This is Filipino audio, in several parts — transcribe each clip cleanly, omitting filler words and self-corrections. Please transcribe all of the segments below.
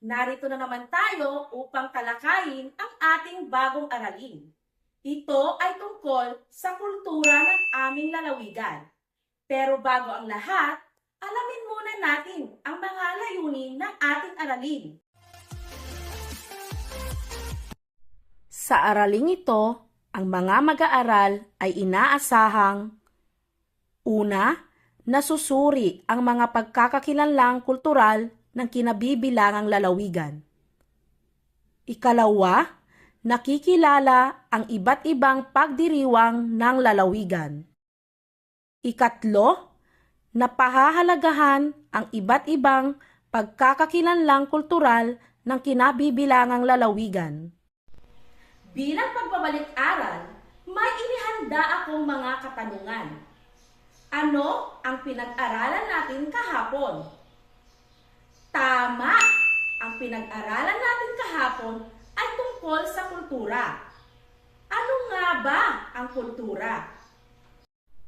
Narito na naman tayo upang talakayin ang ating bagong aralin. Ito ay tungkol sa kultura ng aming lalawigan. Pero bago ang lahat, alamin muna natin ang mga layunin ng ating aralin. Sa araling ito, ang mga mag-aaral ay inaasahang: una, nasusuri ang mga pagkakakilanlang kultural ng kinabibilangang lalawigan. Ikalawa, nakikilala ang iba't ibang pagdiriwang ng lalawigan. Ikatlo, napahahalagahan ang iba't ibang pagkakakilanlang kultural ng kinabibilangang lalawigan. Bilang pagbabalik-aral, may inihanda akong mga katanungan. Ano ang pinag-aralan natin kahapon? Tama! Ang pinag-aralan natin kahapon ay tungkol sa kultura. Ano nga ba ang kultura?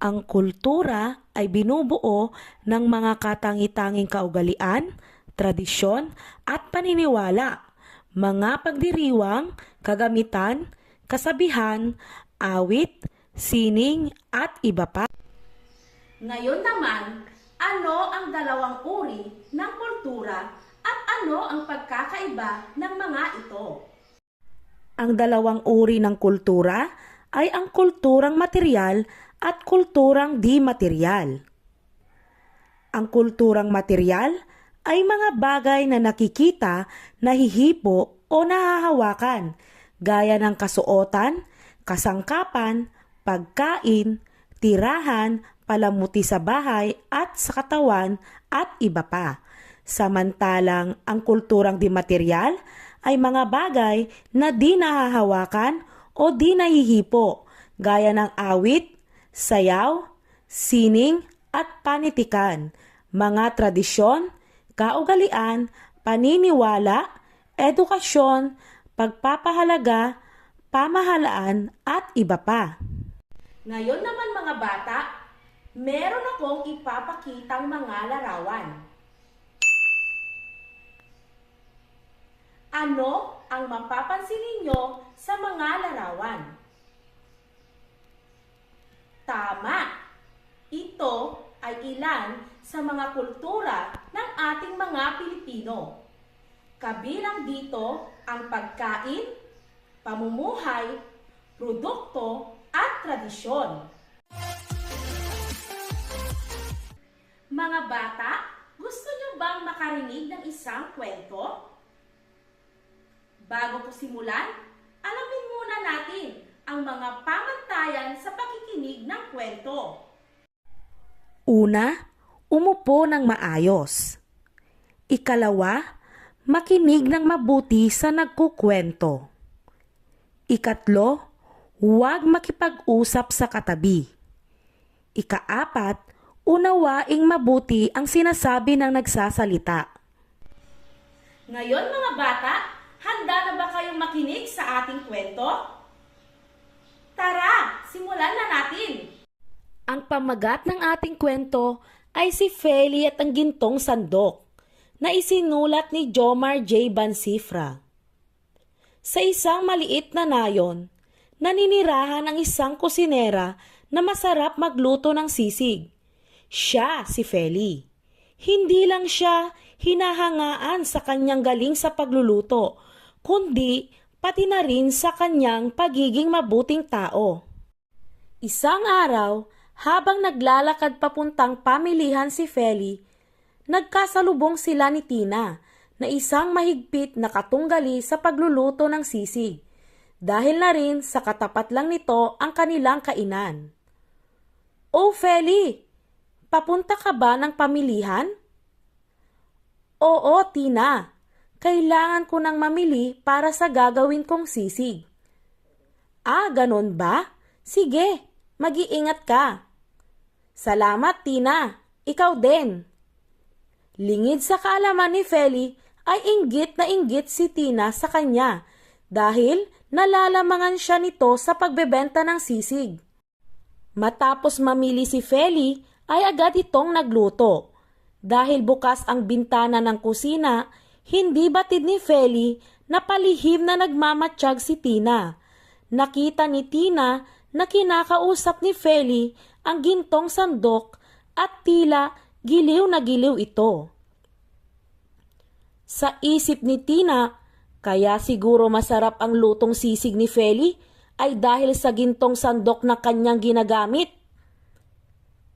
Ang kultura ay binubuo ng mga katangi-tanging kaugalian, tradisyon at paniniwala, mga pagdiriwang, kagamitan, kasabihan, awit, sining at iba pa. Ngayon naman, ano ang dalawang uri ng kultura at ano ang pagkakaiba ng mga ito? Ang dalawang uri ng kultura ay ang kulturang materyal at kulturang di materyal. Ang kulturang materyal ay mga bagay na nakikita, nahihipo o nahahawakan, gaya ng kasuotan, kasangkapan, pagkain, tirahan, palamuti sa bahay at sa katawan at iba pa. Samantalang ang kulturang di materyal ay mga bagay na di nahahawakan o di nahihipo, gaya ng awit, sayaw, sining at panitikan, mga tradisyon, kaugalian, paniniwala, edukasyon, pagpapahalaga, pamahalaan at iba pa. Ngayon naman mga bata, meron akong ipapakitang mga larawan. Ano ang mapapansin ninyo sa mga larawan? Tama! Ito ay ilan sa mga kultura ng ating mga Pilipino. Kabilang dito ang pagkain, pamumuhay, produkto at tradisyon. Mga bata, gusto nyo bang makarinig ng isang kwento? Bago po simulan, alamin muna natin ang mga pamantayan sa pakikinig ng kwento. Una, umupo ng maayos. Ikalawa, makinig ng mabuti sa nagkukwento. Ikatlo, huwag makipag-usap sa katabi. Ikaapat, unawaing mabuti ang sinasabi ng nagsasalita. Ngayon mga bata, handa na ba kayong makinig sa ating kwento? Tara, simulan na natin! Ang pamagat ng ating kwento ay si Feli at ang Gintong Sandok, na isinulat ni Jomar J. Bansifra. Sa isang maliit na nayon, naninirahan ang isang kusinera na masarap magluto ng sisig. Siya si Feli. Hindi lang siya hinahangaan sa kanyang galing sa pagluluto, kundi pati na rin sa kanyang pagiging mabuting tao. Isang araw, habang naglalakad papuntang pamilihan si Feli, nagkasalubong sila ni Tina na isang mahigpit na katunggali sa pagluluto ng sisig, dahil na rin sa katapat lang nito ang kanilang kainan. "Oh Feli, papunta ka ba ng pamilihan?" "Oo, Tina. Kailangan ko nang mamili para sa gagawin kong sisig." "Ah, ganon ba? Sige, mag-iingat ka." "Salamat, Tina. Ikaw din." Lingid sa kaalaman ni Feli ay inggit na inggit si Tina sa kanya dahil nalalamangan siya nito sa pagbebenta ng sisig. Matapos mamili si Feli ay agad itong nagluto. Dahil bukas ang bintana ng kusina, Hindi batid ni Feli na palihim na nagmamatsyag si Tina. Nakita ni Tina na kinakausap ni Feli ang gintong sandok at tila giliw na giliw ito. Sa isip ni Tina, kaya siguro masarap ang lutong sisig ni Feli ay dahil sa gintong sandok na kanyang ginagamit.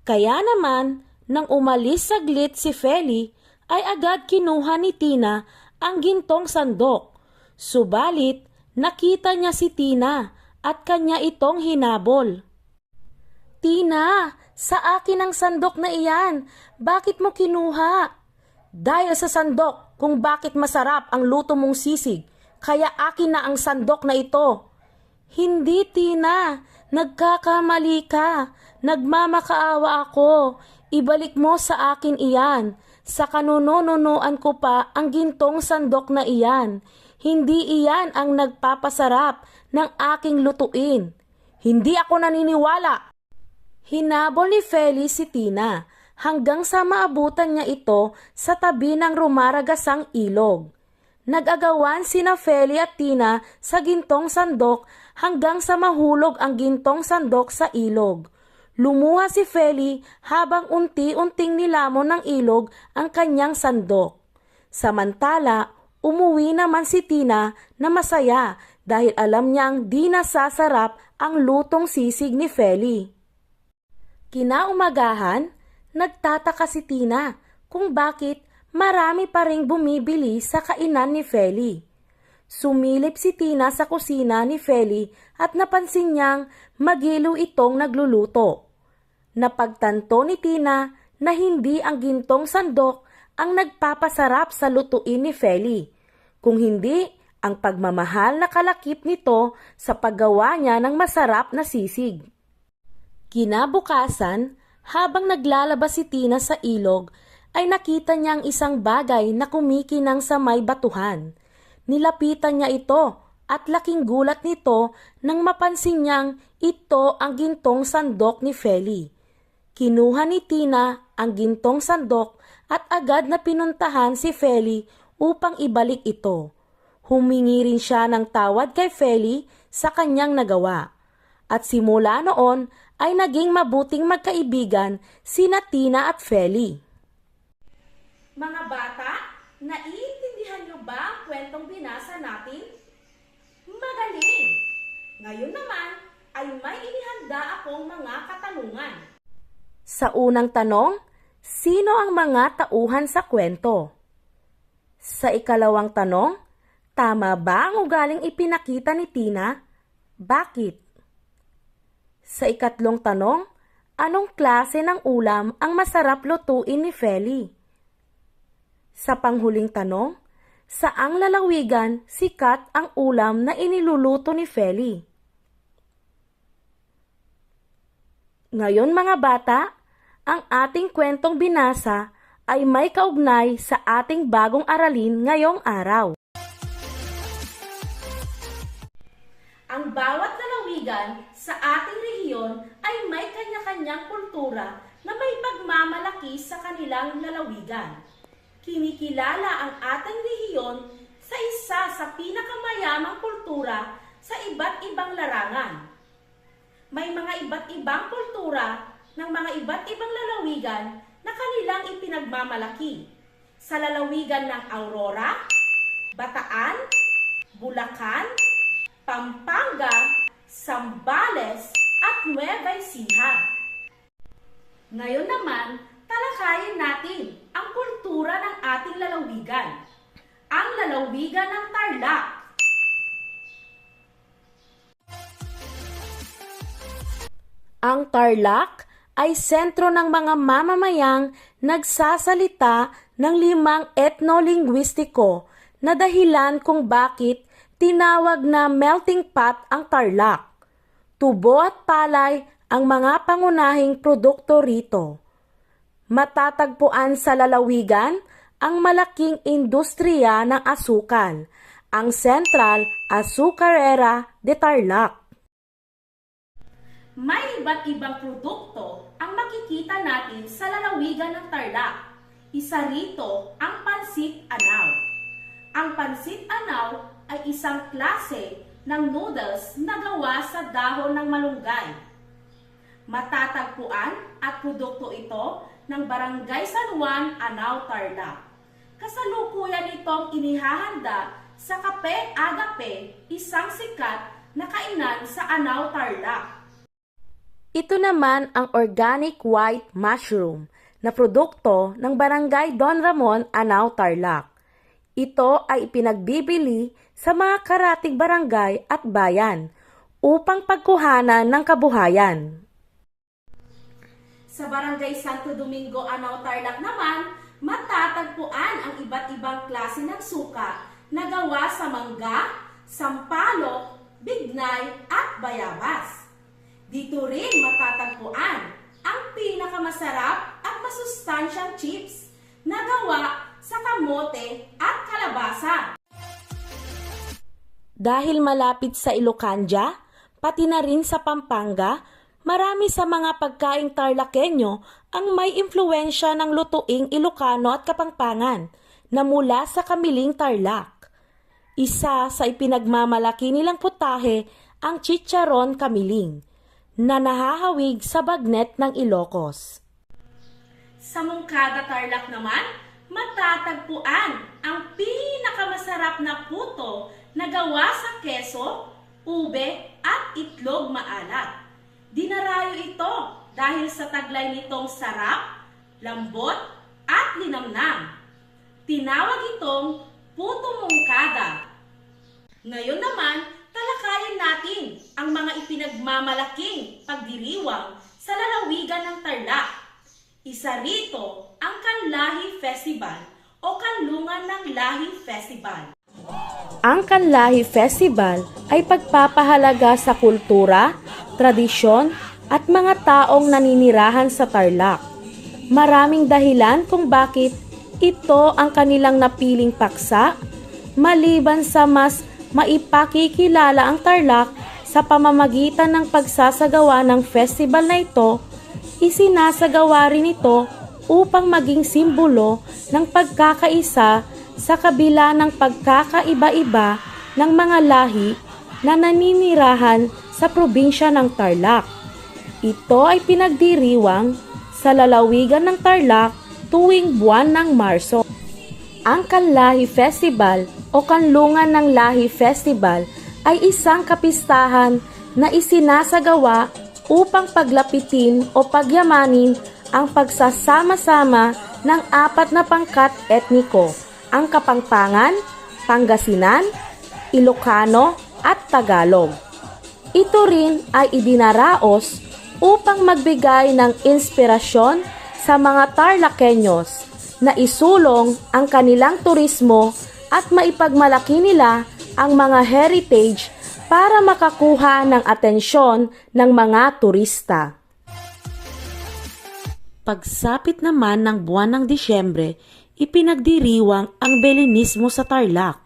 Kaya naman, nang umalis saglit si Feli, ay agad kinuha ni Tina ang gintong sandok. Subalit, nakita niya si Tina at kanya itong hinabol. "Tina, sa akin ang sandok na iyan. Bakit mo kinuha?" "Dahil sa sandok kung bakit masarap ang luto mong sisig, kaya akin na ang sandok na ito." "Hindi, Tina. Nagkakamali ka. Nagmamakaawa ako. Ibalik mo sa akin iyan. Sa kanununuan ko pa ang gintong sandok na iyan. Hindi iyan ang nagpapasarap ng aking lutuin." "Hindi ako naniniwala." Hinabol ni Feli si Tina hanggang sa maabutan niya ito sa tabi ng rumaragasang ilog. Nag-agawan sina Feli at Tina sa gintong sandok hanggang sa mahulog ang gintong sandok sa ilog. Lumuha si Feli habang unti-unting nilamon ng ilog ang kanyang sandok. Samantala, umuwi naman si Tina na masaya dahil alam niyang di nasasarap ang lutong sisig ni Feli. Kinaumagahan, nagtataka si Tina kung bakit marami pa ring bumibili sa kainan ni Feli. Sumilip si Tina sa kusina ni Feli at napansin niyang magiliw itong nagluluto. Napagtanto ni Tina na hindi ang gintong sandok ang nagpapasarap sa lutuin ni Feli, kung hindi ang pagmamahal na kalakip nito sa paggawa niya ng masarap na sisig. Kinabukasan, habang naglalabas si Tina sa ilog, ay nakita niya ang isang bagay na kumikinang sa may batuhan. Nilapitan niya ito at laking gulat nito nang mapansin niyang ito ang gintong sandok ni Feli. Kinuha ni Tina ang gintong sandok at agad na pinuntahan si Feli upang ibalik ito. Humingi rin siya ng tawad kay Feli sa kanyang nagawa. At simula noon ay naging mabuting magkaibigan sina Tina at Feli. Mga bata, naiintindihan niyo ba ang kwentong binasa natin? Magaling! Ngayon naman ay may inihanda akong mga katanungan. Sa unang tanong, sino ang mga tauhan sa kwento? Sa ikalawang tanong, tama ba ang ugaling ipinakita ni Tina? Bakit? Sa ikatlong tanong, anong klase ng ulam ang masarap lutuin ni Feli? Sa panghuling tanong, saang lalawigan sikat ang ulam na iniluluto ni Feli? Ngayon mga bata, ang ating kwentong binasa ay may kaugnay sa ating bagong aralin ngayong araw. Ang bawat lalawigan sa ating rehiyon ay may kanya-kanyang kultura na may pagmamalaki sa kanilang lalawigan. Kinikilala ang ating rehiyon sa isa sa pinakamayamang kultura sa iba't ibang larangan. May mga iba't ibang kultura ng mga iba't ibang lalawigan na kanilang ipinagmamalaki. Sa lalawigan ng Aurora, Bataan, Bulacan, Pampanga, Zambales at Nueva Ecija. Ngayon naman, talakayin natin ang kultura ng ating lalawigan, ang lalawigan ng Tarlac. Ang Tarlac ay sentro ng mga mamamayang nagsasalita ng 5 etnolinguistiko na dahilan kung bakit tinawag na melting pot ang Tarlac. Tubo at palay ang mga pangunahing produkto rito. Matatagpuan sa lalawigan ang malaking industriya ng asukal, ang Central Azucarera de Tarlac. May iba't ibang produkto ang makikita natin sa lalawigan ng Tarlac. Isa rito ang pansit anaw. Ang pansit anaw ay isang klase ng noodles na gawa sa dahon ng malunggay. Matatagpuan at produkto ito ng Barangay San Juan, Anao, Tarlac. Kasalukuyan itong inihahanda sa Kape Agape, isang sikat na kainan sa Anao, Tarlac. Ito naman ang organic white mushroom na produkto ng Barangay Don Ramon, Anao, Tarlac. Ito ay ipinagbibili sa mga karatig barangay at bayan upang pagkuhanan ng kabuhayan. Sa Barangay Santo Domingo, Anao, Tarlac naman, matatagpuan ang iba't ibang klase ng suka na gawa sa mangga, sampalok, bignay at bayabas. Dito rin matatagpuan ang pinakamasarap at masustansyang chips na gawa sa kamote at kalabasa. Dahil malapit sa Ilocanja, pati na rin sa Pampanga, marami sa mga pagkaing Tarlakenyo ang may impluwensya ng lutuing Ilocano at Kapampangan na mula sa Kamiling, Tarlac. Isa sa ipinagmamalaki nilang putahe ang chicharon Kamiling na nahahawig sa bagnet ng Ilocos. Sa Moncada, Tarlac naman, matatagpuan ang pinakamasarap na puto na gawa sa keso, ube at itlog maalat. Dinarayo ito dahil sa taglay nitong sarap, lambot at linamnam. Tinawag itong puto Moncada. Ngayon naman, talakayin natin ang mga ipinagmamalaking pagdiriwang sa lalawigan ng Tarlac. Isa rito ang Kanlahi Festival o Kanlungan ng Lahi Festival. Ang Kanlahi Festival ay pagpapahalaga sa kultura, tradisyon at mga taong naninirahan sa Tarlac. Maraming dahilan kung bakit ito ang kanilang napiling paksa, maliban sa mas maipakikilala ang Tarlac sa pamamagitan ng pagsasagawa ng festival na ito. Isinasagawa rin ito upang maging simbolo ng pagkakaisa sa kabila ng pagkakaiba-iba ng mga lahi na naninirahan sa probinsya ng Tarlac. Ito ay pinagdiriwang sa lalawigan ng Tarlac tuwing buwan ng Marso. Ang Kanlahi Festival o Kanlungan ng Lahi Festival ay isang kapistahan na isinasagawa upang paglapitin o pagyamanin ang pagsasama-sama ng apat na pangkat etniko, ang Kapampangan, Pangasinan, Ilocano at Tagalog. Ito rin ay idinaraos upang magbigay ng inspirasyon sa mga Tarlakenyos na isulong ang kanilang turismo at maipagmalaki nila ang mga heritage para makakuha ng atensyon ng mga turista. Pagsapit naman ng buwan ng Disyembre, ipinagdiriwang ang Belenismo sa Tarlac,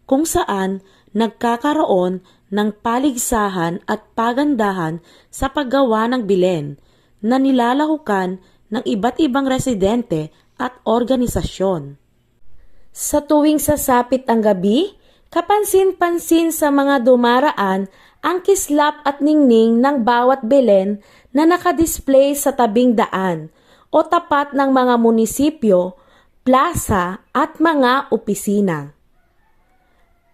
kung saan nagkakaroon ng paligsahan at pagandahan sa paggawa ng Belen na nilalahukan ng iba't ibang residente at organisasyon. Sa tuwing sasapit ang gabi, kapansin-pansin sa mga dumaraan ang kislap at ningning ng bawat Belen na nakadisplay sa tabing daan o tapat ng mga munisipyo, plaza at mga opisina.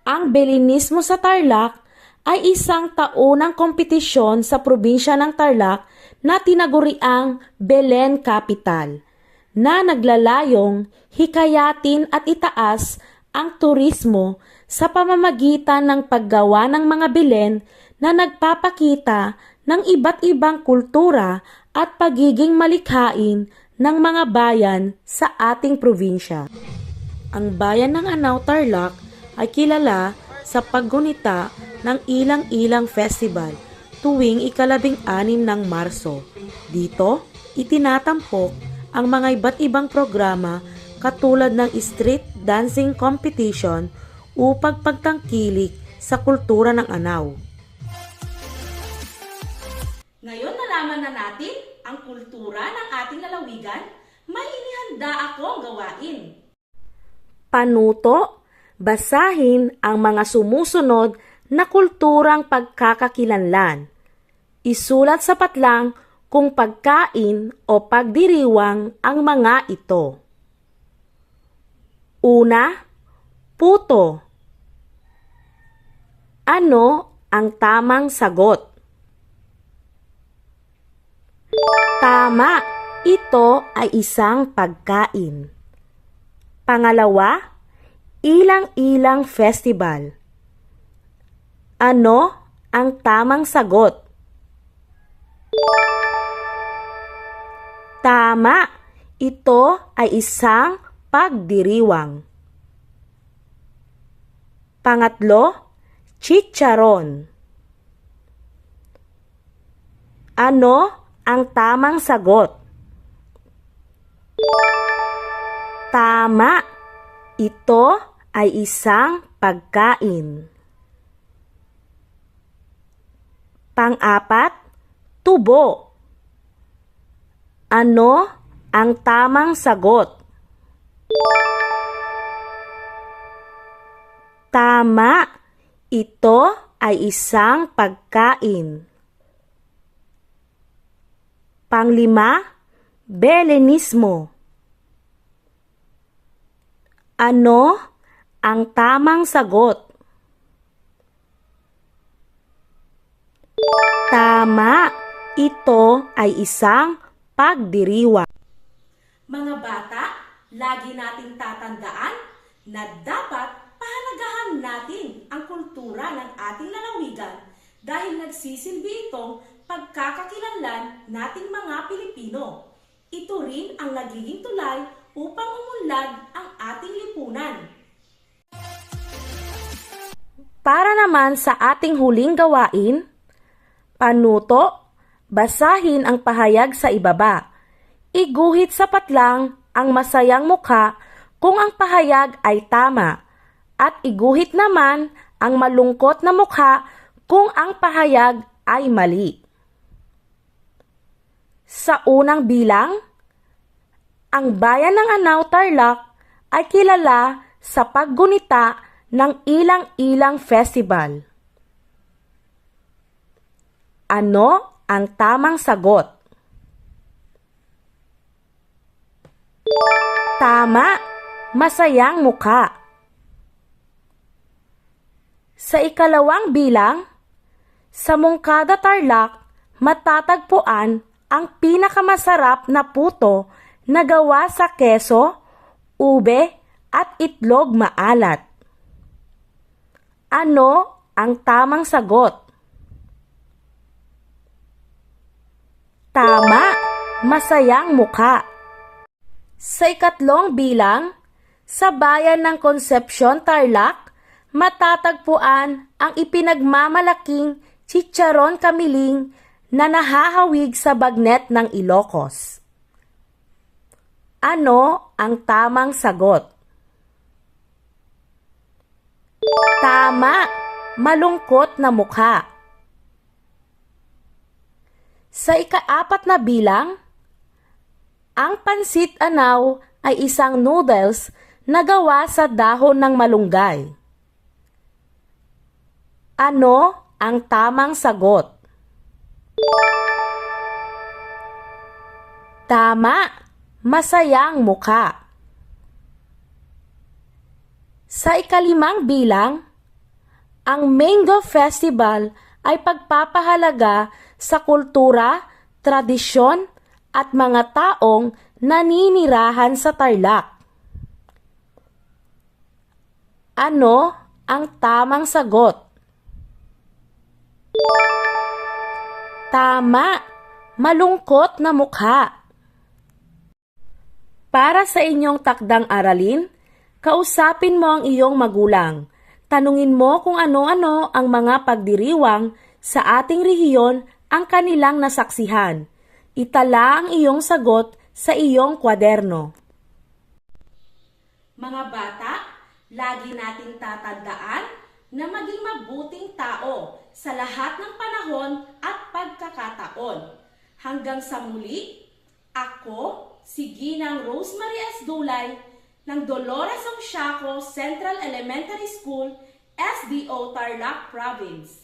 Ang Belenismo sa Tarlac ay isang taunang kompetisyon sa probinsya ng Tarlac na tinaguriang Belen Capital, na naglalayong hikayatin at itaas ang turismo sa pamamagitan ng paggawa ng mga Belen na nagpapakita ng iba't ibang kultura at pagiging malikhain ng mga bayan sa ating probinsya. Ang bayan ng Anao, Tarlac ay kilala sa paggunita ng Ilang-Ilang Festival tuwing ika-16 ng Marso. Dito, itinatampok ang mga iba't ibang programa katulad ng street dancing competition upang pagtangkilik sa kultura ng Anao. Ngayon nalaman na natin ang kultura ng ating lalawigan, may inihanda akong gawain. Panuto Basahin ang mga sumusunod na kulturang pagkakakilanlan. Isulat sa patlang kung pagkain o pagdiriwang ang mga ito. Una, puto. Ano ang tamang sagot? Tama, ito ay isang pagkain. Pangalawa, ilang-ilang festival. Ano ang tamang sagot? Tama, ito ay isang pagdiriwang. Pangatlo, chicharon. Ano ang tamang sagot? Tama, ito ay isang pagkain. Pang-apat, tubo. Ano ang tamang sagot? Tama, ito ay isang pagkain. Panglima, belenismo. Ano ang tamang sagot? Tama, ito ay isang pagdiriwang. Mga bata, lagi nating tatandaan na dapat pahalagahan natin ang kultura ng ating lalawigan dahil nagsisilbi itong pagkakakilanlan nating mga Pilipino. Ito rin ang nagiging tulay upang umunlad ang ating lipunan. Para naman sa ating huling gawain, panuto, basahin ang pahayag sa ibaba. Iguhit sa patlang ang masayang mukha kung ang pahayag ay tama at iguhit naman ang malungkot na mukha kung ang pahayag ay mali. Sa unang bilang, ang bayan ng Anao, Tarlac ay kilala sa paggunita ng ilang-ilang festival. Ano ang tamang sagot? Tama, masayang mukha. Sa ikalawang bilang, sa Moncada, Tarlac, matatagpuan ang pinakamasarap na puto na gawa sa keso, ube at itlog maalat. Ano ang tamang sagot? Tama, masayang mukha. Sa ikatlong bilang, sa bayan ng Concepcion, Tarlac, matatagpuan ang ipinagmamalaking chicharon kamiling na nahahawig sa bagnet ng Ilocos. Ano ang tamang sagot? Tama, malungkot na mukha. Sa ikaapat na bilang, ang pansit anaw ay isang noodles na gawa sa dahon ng malunggay. Ano ang tamang sagot? Tama, masayang mukha. Sa ikalimang bilang, ang Mango Festival ay pagpapahalaga sa kultura, tradisyon, at mga taong naninirahan sa Tarlac. Ano ang tamang sagot? Tama, malungkot na mukha. Para sa inyong takdang aralin, kausapin mo ang iyong magulang. Tanungin mo kung ano-ano ang mga pagdiriwang sa ating rehiyon ang kanilang nasaksihan. Itala ang iyong sagot sa iyong kwaderno. Mga bata, lagi nating tatandaan na maging mabuting tao sa lahat ng panahon at pagkakataon. Hanggang sa muli, ako, si Ginang Rosemary S. Dulay, ng Dolores Ongsiaco Central Elementary School, SDO Tarlac Province.